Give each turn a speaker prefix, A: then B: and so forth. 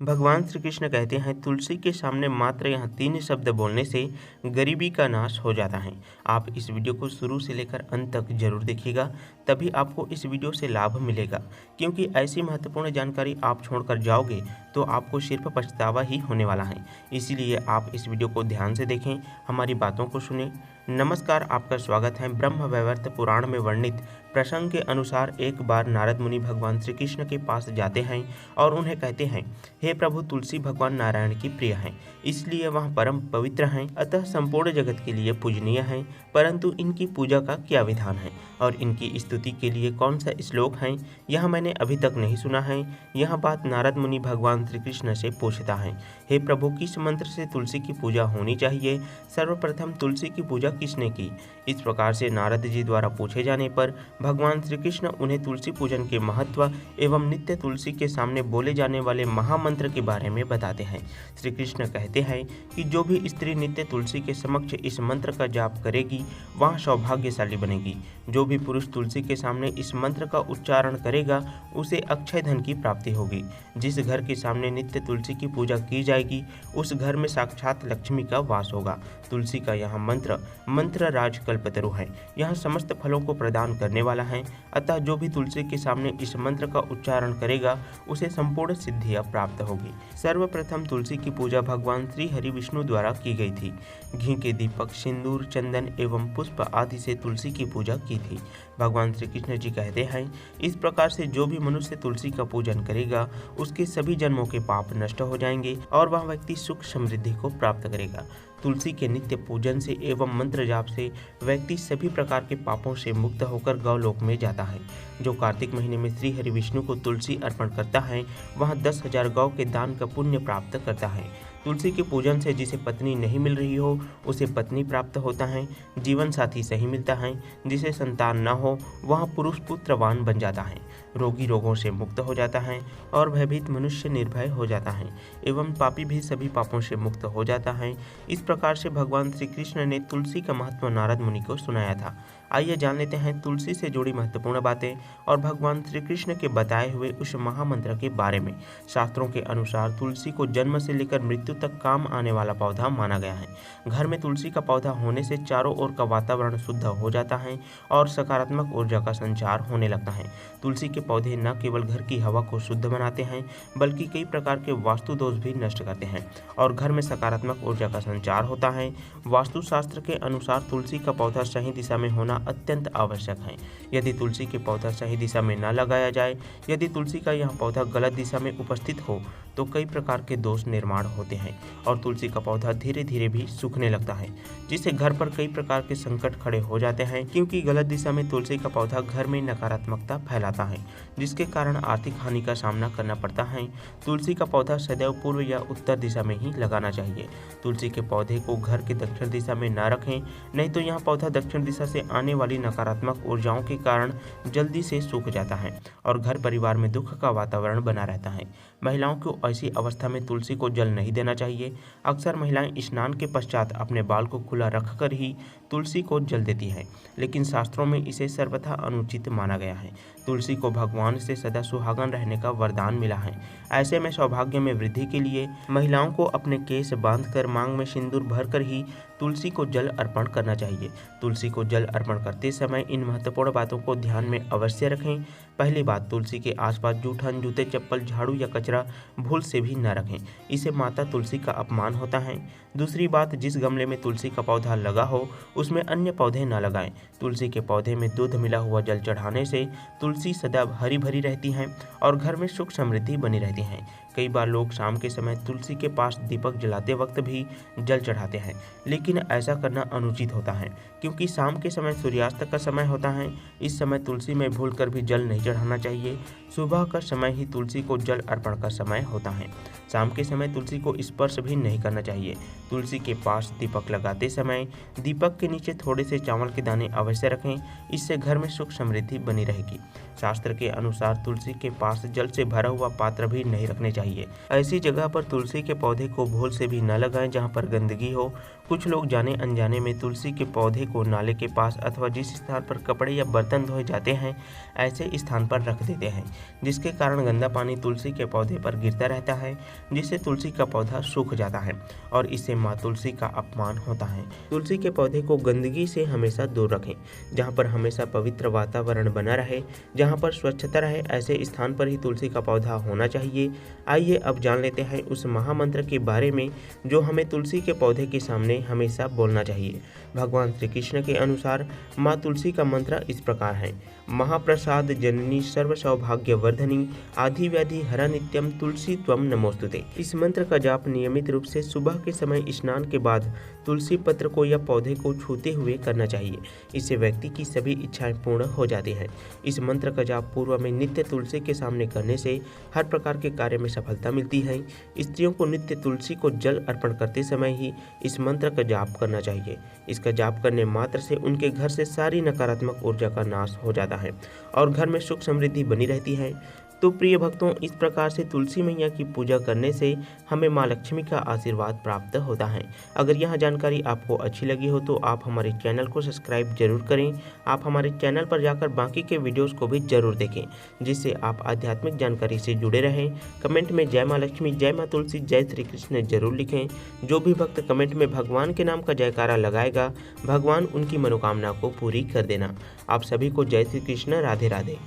A: भगवान श्री कृष्ण कहते हैं तुलसी के सामने मात्र यहाँ 3 शब्द बोलने से गरीबी का नाश हो जाता है। आप इस वीडियो को शुरू से लेकर अंत तक जरूर देखिएगा, तभी आपको इस वीडियो से लाभ मिलेगा। क्योंकि ऐसी महत्वपूर्ण जानकारी आप छोड़कर जाओगे तो आपको सिर्फ पछतावा ही होने वाला है। इसीलिए आप इस वीडियो को ध्यान से देखें, हमारी बातों को सुने। नमस्कार, आपका स्वागत है। ब्रह्म वैवर्त पुराण में वर्णित प्रसंग के अनुसार एक बार नारद मुनि भगवान श्री कृष्ण के पास जाते हैं और उन्हें कहते हैं, हे प्रभु, तुलसी भगवान नारायण की प्रिय हैं, इसलिए वह परम पवित्र हैं, अतः संपूर्ण जगत के लिए पूजनीय हैं। परंतु इनकी पूजा का क्या विधान है और इनकी स्तुति के लिए कौन सा श्लोक है, यह मैंने अभी तक नहीं सुना है। यह बात नारद मुनि भगवान श्री कृष्ण से पूछता है, हे प्रभु, किस मंत्र से तुलसी की पूजा होनी चाहिए? सर्वप्रथम तुलसी की पूजा किसने की? इस प्रकार से नारद जी द्वारा पूछे जाने पर भगवान श्री कृष्ण उन्हें तुलसी पूजन के महत्व एवं नित्य तुलसी के सामने बोले जाने वाले महामंत्र के बारे में बताते हैं। श्री कृष्ण कहते हैं कि जो भी स्त्री नित्य तुलसी के समक्ष इस मंत्र का जाप करेगी वह सौभाग्यशाली बनेगी। जो भी पुरुष तुलसी के सामने इस मंत्र का उच्चारण करेगा उसे अक्षय धन की प्राप्ति होगी। जिस घर के सामने नित्य तुलसी की पूजा की जाएगी उस घर में साक्षात लक्ष्मी का वास होगा। तुलसी का यह मंत्र राज कल्पतरु है। यह समस्त फलों को प्रदान करने वाला है। अतः जो भी तुलसी के सामने इस मंत्र का उच्चारण करेगा उसे संपूर्ण सिद्धियां प्राप्त होगी। सर्वप्रथम तुलसी की पूजा भगवान श्री हरि विष्णु द्वारा की गई थी। घी के दीपक, सिंदूर, चंदन एवं पुष्प आदि से तुलसी की पूजा की थी। भगवान श्री कृष्ण जी कहते हैं, इस प्रकार से जो भी मनुष्य तुलसी का पूजन करेगा उसके सभी जन्मों के पाप नष्ट हो जाएंगे और वह व्यक्ति सुख समृद्धि को प्राप्त करेगा। तुलसी के नित्य पूजन से एवं मंत्र जाप से व्यक्ति सभी प्रकार के पापों से मुक्त होकर गौलोक में जाता है। जो कार्तिक महीने में श्री हरि विष्णु को तुलसी अर्पण करता है वह 10,000 गौ के दान का पुण्य प्राप्त करता है। तुलसी के पूजन से जिसे पत्नी नहीं मिल रही हो उसे पत्नी प्राप्त होता है। जीवन साथी सही मिलता है। जिसे संतान न हो वह पुरुष पुत्रवान बन जाता है। रोगी रोगों से मुक्त हो जाता है और भयभीत मनुष्य निर्भय हो जाता है एवं पापी भी सभी पापों से मुक्त हो जाता है। इस प्रकार से भगवान श्री कृष्ण ने तुलसी का महत्व नारद मुनि को सुनाया था। आइए जान लेते हैं तुलसी से जुड़ी महत्वपूर्ण बातें और भगवान श्री कृष्ण के बताए हुए उस महामंत्र के बारे में। शास्त्रों के अनुसार तुलसी को जन्म से लेकर मृत्यु तक काम आने वाला पौधा माना गया है। घर में तुलसी का पौधा होने से चारों ओर का वातावरण शुद्ध हो जाता है और सकारात्मक ऊर्जा का संचार होने लगता है। तुलसी के पौधे न केवल घर की हवा को शुद्ध बनाते हैं बल्कि कई प्रकार के वास्तु दोष भी नष्ट करते हैं और घर में सकारात्मक ऊर्जा का संचार होता है। वास्तुशास्त्र के अनुसार तुलसी का पौधा सही दिशा में होना अत्यंत आवश्यक है। यदि तुलसी के पौधा सही दिशा में न लगाया जाए, यदि तुलसी का यह पौधा गलत दिशा में उपस्थित हो तो कई प्रकार के दोष निर्माण होते हैं और तुलसी का पौधा धीरे धीरे भी सूखने लगता है, जिससे घर पर कई प्रकार के संकट खड़े हो जाते हैं। क्योंकि गलत दिशा में तुलसी का पौधा घर में नकारात्मकता फैलाता है, जिसके कारण आर्थिक हानि का सामना करना पड़ता है। तुलसी का पौधा सदैव पूर्व या उत्तर दिशा में ही लगाना चाहिए। तुलसी के पौधे को घर के दक्षिण दिशा में न रखें, नहीं तो यह पौधा दक्षिण दिशा से आने वाली नकारात्मक ऊर्जाओं के कारण जल्दी से सूख जाता है और घर परिवार में दुख का वातावरण बना रहता है। महिलाओं को ऐसी अवस्था में तुलसी को जल नहीं देना चाहिए। अक्सर महिलाएं स्नान के पश्चात अपने बाल को खुला रखकर ही तुलसी को जल देती हैं, लेकिन शास्त्रों में इसे सर्वथा अनुचित माना गया है। तुलसी को भगवान से सदा सुहागन रहने का वरदान मिला है। ऐसे में सौभाग्य में वृद्धि के लिए महिलाओं को अपने केस बांधकर मांग में सिंदूर भरकर ही तुलसी को जल अर्पण करना चाहिए। तुलसी को जल अर्पण करते समय इन महत्वपूर्ण बातों को ध्यान में अवश्य रखें। पहली बात, तुलसी के आसपास जूठन, जूते, चप्पल, झाड़ू या कचरा भूल से भी न रखें, इससे माता तुलसी का अपमान होता है। दूसरी बात, जिस गमले में तुलसी का पौधा लगा हो उसमें अन्य पौधे न लगाएं। तुलसी के पौधे में दूध मिला हुआ जल चढ़ाने से तुलसी सदा हरी भरी रहती हैं और घर में सुख समृद्धि बनी रहती है। कई बार लोग शाम के समय तुलसी के पास दीपक जलाते वक्त भी जल चढ़ाते हैं, लेकिन ऐसा करना अनुचित होता है क्योंकि शाम के समय सूर्यास्त का समय होता है। इस समय तुलसी में भूलकर भी जल नहीं चढ़ाना चाहिए। सुबह का समय ही तुलसी को जल अर्पण का समय होता है। शाम के समय तुलसी को स्पर्श भी नहीं करना चाहिए। तुलसी के पास दीपक लगाते समय दीपक के नीचे थोड़े से चावल के दाने अवश्य रखें, इससे घर में सुख समृद्धि बनी रहेगी। शास्त्र के अनुसार तुलसी के पास जल से भरा हुआ पात्र भी नहीं रखने चाहिए। ऐसी जगह पर तुलसी के पौधे को भूल से भी न लगाएं जहां पर गंदगी हो। कुछ लोग जाने अनजाने में तुलसी के पौधे को नाले के पास अथवा जिस स्थान पर कपड़े या बर्तन धोए जाते हैं ऐसे स्थान पर रख देते हैं, जिसके कारण गंदा पानी तुलसी के पौधे पर गिरता रहता है। जिससे तुलसी का पौधा सूख जाता है और इससे माँ तुलसी का अपमान होता है। तुलसी के पौधे को गंदगी से हमेशा दूर रखें। जहाँ पर हमेशा पवित्र वातावरण बना रहे, जहाँ पर स्वच्छता रहे, ऐसे स्थान पर ही तुलसी का पौधा होना चाहिए। आइए अब जान लेते हैं उस महामंत्र के बारे में जो हमें तुलसी के पौधे के सामने हमेशा बोलना चाहिए। भगवान श्री कृष्ण के अनुसार माँ तुलसी का मंत्र इस प्रकार है। महाप्रसाद जननी सर्व सौभाग्यवर्धनी आदि व्याधि हरा नित्यम तुलसी त्वम नमोस्तुते। इस मंत्र का जाप नियमित रूप से सुबह के समय स्नान के बाद तुलसी पत्र को या पौधे को छूते हुए करना चाहिए। इससे व्यक्ति की सभी इच्छाएं पूर्ण हो जाती हैं। इस मंत्र का जाप पूर्व में नित्य तुलसी के सामने करने से हर प्रकार के कार्य में सफलता मिलती है। स्त्रियों को नित्य तुलसी को जल अर्पण करते समय ही इस मंत्र का जाप करना चाहिए। इसका जाप करने मात्र से उनके घर से सारी नकारात्मक ऊर्जा का नाश हो जाता है और घर में सुख समृद्धि बनी रहती है। तो प्रिय भक्तों, इस प्रकार से तुलसी मैया की पूजा करने से हमें माँ लक्ष्मी का आशीर्वाद प्राप्त होता है। अगर यह जानकारी आपको अच्छी लगी हो तो आप हमारे चैनल को सब्सक्राइब जरूर करें। आप हमारे चैनल पर जाकर बाकी के वीडियोस को भी जरूर देखें, जिससे आप आध्यात्मिक जानकारी से जुड़े रहें। कमेंट में जय माँ लक्ष्मी, जय माँ तुलसी, जय श्री कृष्ण जरूर लिखें। जो भी भक्त कमेंट में भगवान के नाम का जयकारा लगाएगा, भगवान उनकी मनोकामना को पूरी कर देना। आप सभी को जय श्री कृष्ण, राधे राधे।